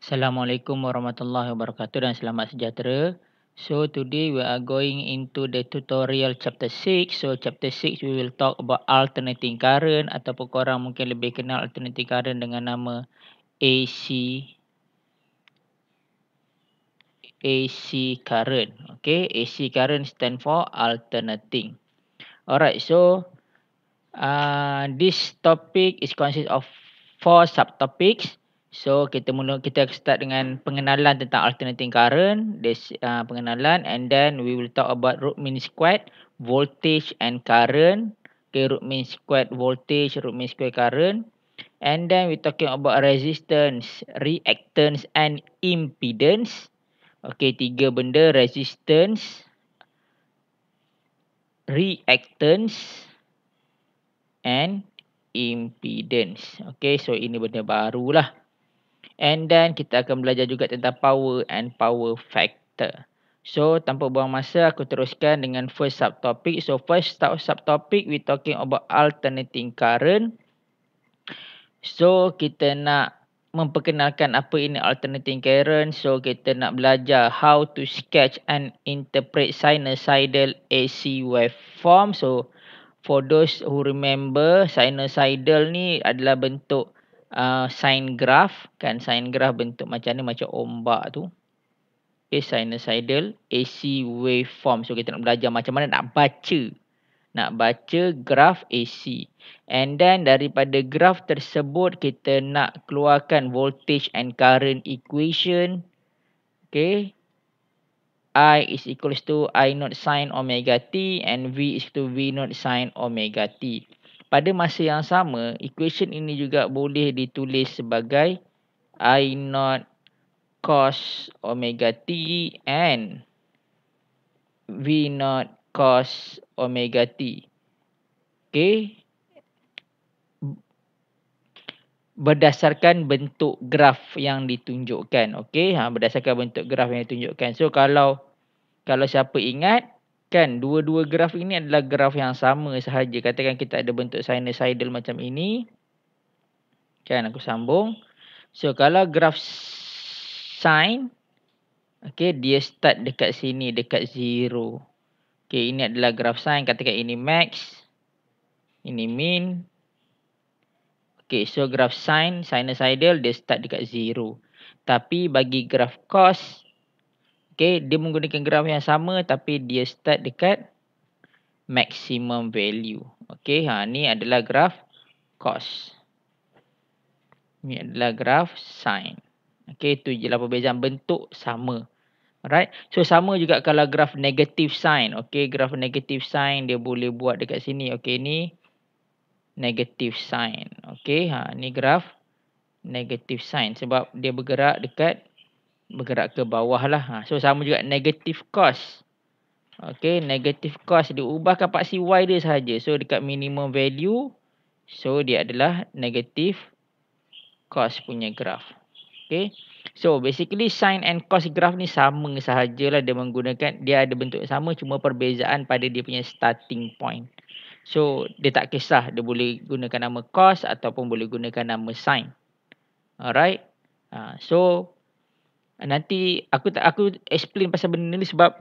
Assalamualaikum warahmatullahi wabarakatuh dan selamat sejahtera. So today we are going into the tutorial chapter 6. So chapter 6 we will talk about alternating current ataupun korang mungkin lebih kenal alternating current dengan nama AC current. Okay, AC current stand for alternating. Alright, so this topic is consist of 4 subtopics. So kita start dengan pengenalan tentang alternating current, pengenalan, and then we will talk about root mean squared, voltage and current. Okay, root mean squared voltage, root mean squared current. And then we talking about resistance, reactance and impedance. Okay, 3 benda: resistance, reactance and impedance. Okay, so ini benda baru lah. And then kita akan belajar juga tentang power and power factor. So tanpa buang masa, aku teruskan dengan first subtopic. So first subtopic we talking about alternating current. So kita nak memperkenalkan apa ini alternating current. So kita nak belajar how to sketch and interpret sinusoidal AC waveform. So for those who remember, sinusoidal ni adalah bentuk sine graph, kan? Sine graph bentuk macam ni, macam ombak tu. Okay, sinusoidal AC waveform. So kita nak belajar macam mana nak baca graf AC. And then daripada graf tersebut kita nak keluarkan voltage and current equation. Okay, I is equals to I naught sin omega t and V is to V naught sin omega t. Pada masa yang sama, equation ini juga boleh ditulis sebagai I naught cos omega t and V naught cos omega t. Okay, berdasarkan bentuk graf yang ditunjukkan. Okay, berdasarkan bentuk graf yang ditunjukkan. So kalau siapa ingat, kan, dua-dua graf ini adalah graf yang sama sahaja. Katakan kita ada bentuk sinusoidal macam ini. Kan, aku sambung. So kalau graf sin, okay, dia start dekat sini, dekat 0. Okay, ini adalah graf sin. Katakan ini max, ini min. Okay, so graf sin, sinusoidal, dia start dekat 0. Tapi bagi graf cos, okay, dia menggunakan graf yang sama tapi dia start dekat maximum value. Okay, ni adalah graf cos. Ni adalah graf sin. Okay, itu je lah perbezaan, bentuk sama. Alright, so sama juga kalau graf negative sign. Okay, graf negative sign dia boleh buat dekat sini. Okay, ni negative sign. Okay, ni graf negative sign sebab dia bergerak ke bawah lah. So sama juga negative cos. Okay, negative cos dia ubahkan paksi Y dia sahaja. So dekat minimum value, so dia adalah negative cos punya graf. Okay, so basically sin and cos graf ni sama sahajalah. Dia ada bentuk sama, cuma perbezaan pada dia punya starting point. So dia tak kisah dia boleh gunakan nama cos ataupun boleh gunakan nama sin. Alright. So nanti aku explain pasal benda ni sebab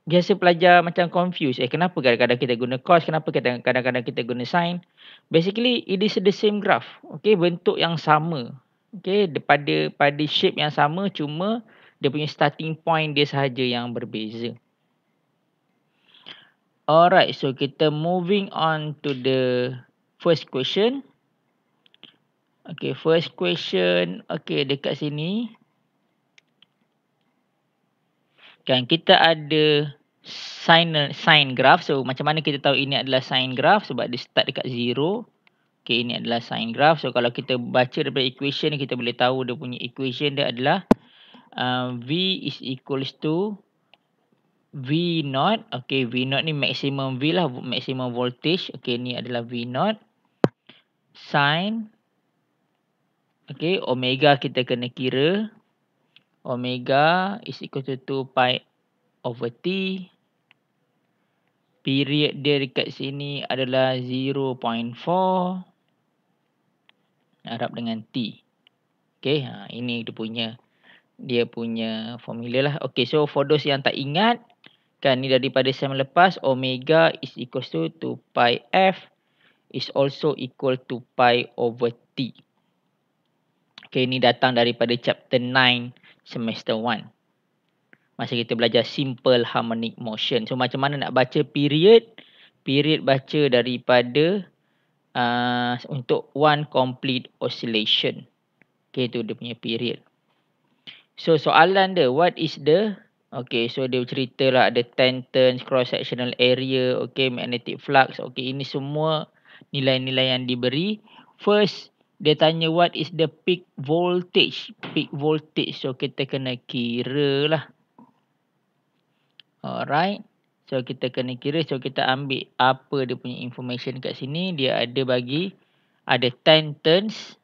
biasa pelajar macam confused. Kenapa kadang-kadang kita guna cos, kenapa kadang-kadang kita guna sin? Basically it is the same graph. Okay, bentuk yang sama. Okay, pada shape yang sama, cuma dia punya starting point dia sahaja yang berbeza. Alright, so kita moving on to the first question. Okay, first question. Okay, dekat sini kan kita ada sine graph. So macam mana kita tahu ini adalah sine graph? Sebab dia start dekat 0. Okay, ini adalah sine graph. So kalau kita baca daripada equation ni, kita boleh tahu dia punya equation dia adalah V is equals to V naught. Okay, V naught ni maximum V lah, maximum voltage. Okay, ni adalah V naught sin. Okay, omega kita kena kira. Omega is equal to 2 pi over T. Period dia dekat sini adalah 0.4. Harap dengan T. Okay, ini dia punya dia punya formula lah. Okay, so for those yang tak ingat, kan ni daripada sem lepas, omega is equals to 2 pi f is also equal to pi over t. Okay, ni datang daripada chapter 9 semester 1. Masa kita belajar simple harmonic motion. So macam mana nak baca period? Period baca daripada untuk one complete oscillation. Okay, tu dia punya period. So soalan dia, what is the, okay, so dia cerita lah ada 10 turns, cross sectional area, okay, magnetic flux, okay, ini semua nilai-nilai yang diberi. First, dia tanya what is the peak voltage. Peak voltage, so kita kena kira lah. Alright, so kita kena kira, so kita ambil apa dia punya information kat sini. Dia ada bagi, ada 10 turns,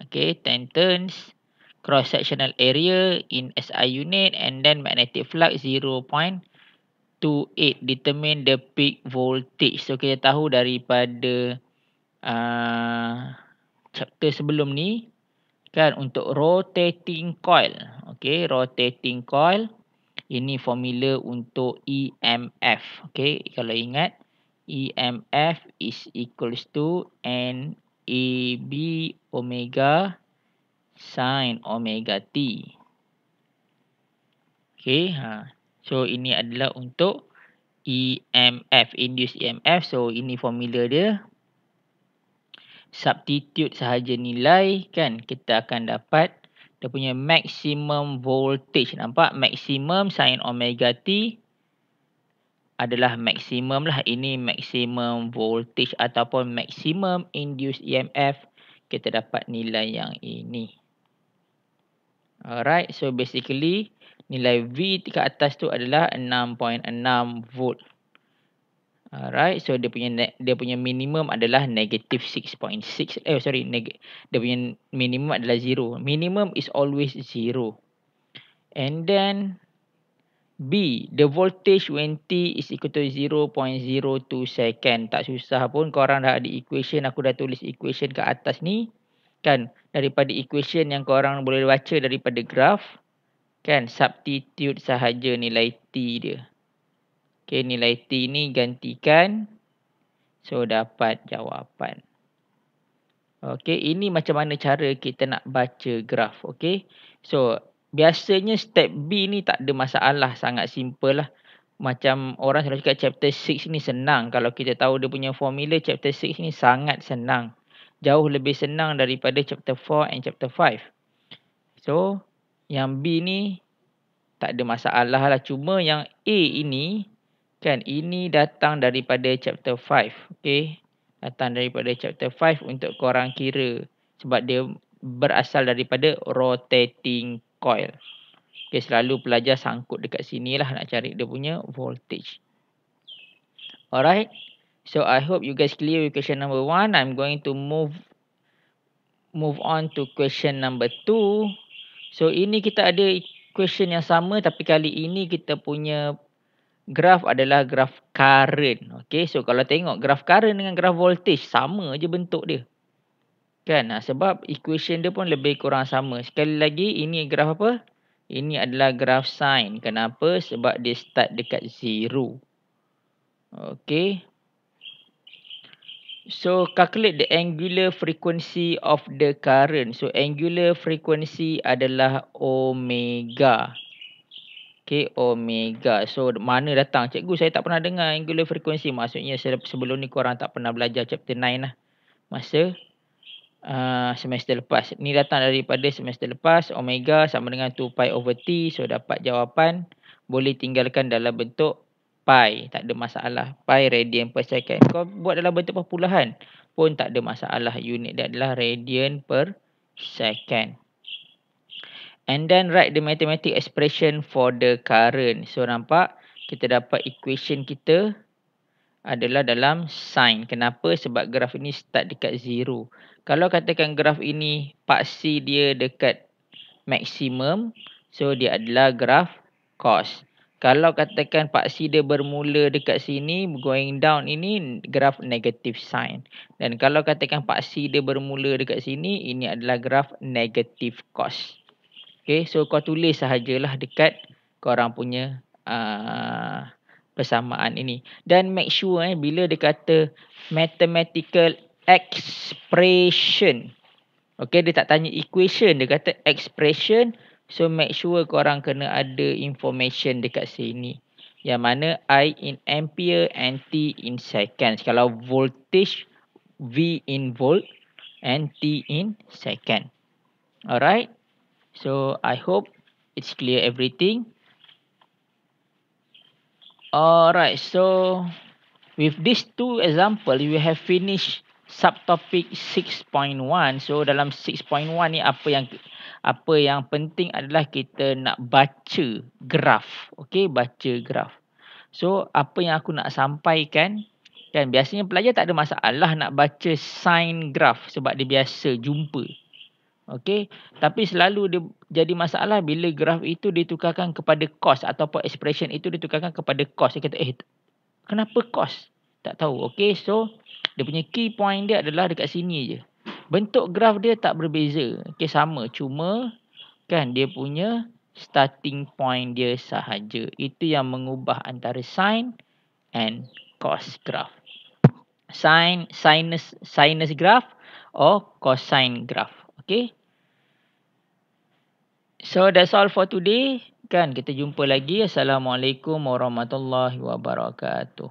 okay, 10 turns, cross sectional area in SI unit, and then magnetic flux 0.28. Determine the peak voltage. So kita tahu daripada chapter sebelum ni, kan, untuk rotating coil, okay, rotating coil, ini formula untuk EMF. Okay, kalau ingat, EMF is equals to NAB omega sin omega t. Okay, so ini adalah untuk EMF, induced EMF. So ini formula dia. Substitute sahaja nilai, kan, kita akan dapat dia punya maximum voltage. Nampak? Maximum sin omega t adalah maximum lah. Ini maximum voltage ataupun maximum induced EMF. Kita dapat nilai yang ini. Alright, so basically nilai V ke atas tu adalah 6.6 volt. Alright, so dia punya minimum adalah negative 6.6. Dia punya minimum adalah 0. Minimum is always 0. And then B, the voltage when T is equal to 0.02 second. Tak susah pun, korang dah ada equation. Aku dah tulis equation kat atas ni, kan, daripada equation yang korang boleh baca daripada graph, kan, substitute sahaja nilai T dia. Okay, nilai T ni gantikan, so dapat jawapan. Okay, ini macam mana cara kita nak baca graph. Okay, so biasanya step B ni tak ada masalah, sangat simple lah. Macam orang selalu cakap chapter 6 ni senang. Kalau kita tahu dia punya formula, chapter 6 ni sangat senang. Jauh lebih senang daripada chapter 4 and chapter 5. So, yang B ni tak ada masalah lah. Cuma yang A ini, kan, ini datang daripada chapter 5. Okay, datang daripada chapter 5 untuk korang kira. Sebab dia berasal daripada rotating coil. Okay, selalu pelajar sangkut dekat sini lah nak cari dia punya voltage. Alright, so I hope you guys clear with question number 1. I'm going to move on to question number 2. So ini kita ada question yang sama, tapi kali ini kita punya graf adalah graf current. Okay, so kalau tengok graf current dengan graf voltage, sama je bentuk dia. Kan, sebab equation dia pun lebih kurang sama. Sekali lagi, ini graf apa? Ini adalah graf sine. Kenapa? Sebab dia start dekat 0. Okay. So, calculate the angular frequency of the current. So, angular frequency adalah omega. Okay, omega. So, mana datang? Cikgu, saya tak pernah dengar angular frequency. Maksudnya, sebelum ni korang tak pernah belajar chapter 9 lah. Masa semester lepas. Ni datang daripada semester lepas. Omega sama dengan 2 pi over T. So, dapat jawapan. Boleh tinggalkan dalam bentuk pi. Tak ada masalah. Pi radian per second. Kau buat dalam bentuk perpuluhan pun tak ada masalah. Unit dia adalah radian per second. And then write the mathematical expression for the current. So, nampak? Kita dapat equation kita adalah dalam sine. Kenapa? Sebab graf ini start dekat 0. Kalau katakan graf ini paksi dia dekat maksimum, so dia adalah graf cos. Kalau katakan paksi dia bermula dekat sini, going down, ini graf negative sine. Dan kalau katakan paksi dia bermula dekat sini, ini adalah graf negative cos. Okay, so kau tulis sahajalah dekat korang punya persamaan ini. Dan make sure bila dia kata mathematical expression. Okay, dia tak tanya equation, dia kata expression. So make sure korang kena ada information dekat sini. Yang mana I in ampere and T in seconds. Kalau voltage, V in volt and T in second. Alright. So I hope it's clear everything. Alright. So with these two example, we have finished subtopic 6.1. So dalam 6.1 ni apa yang penting adalah kita nak baca graf. Okay, baca graf. So apa yang aku nak sampaikan, kan biasanya pelajar tak ada masalah nak baca sign graf sebab dia biasa jumpa. Okay, tapi selalu dia jadi masalah bila graf itu ditukarkan kepada cos ataupun expression itu ditukarkan kepada cos. Dia kata, kenapa cos? Tak tahu. Okay, so dia punya key point dia adalah dekat sini je. Bentuk graf dia tak berbeza. Okay, sama. Cuma kan dia punya starting point dia sahaja. Itu yang mengubah antara sin and cos graph. Sinus graph or cosine graph. Okay. So that's all for today. Kan kita jumpa lagi. Assalamualaikum warahmatullahi wabarakatuh.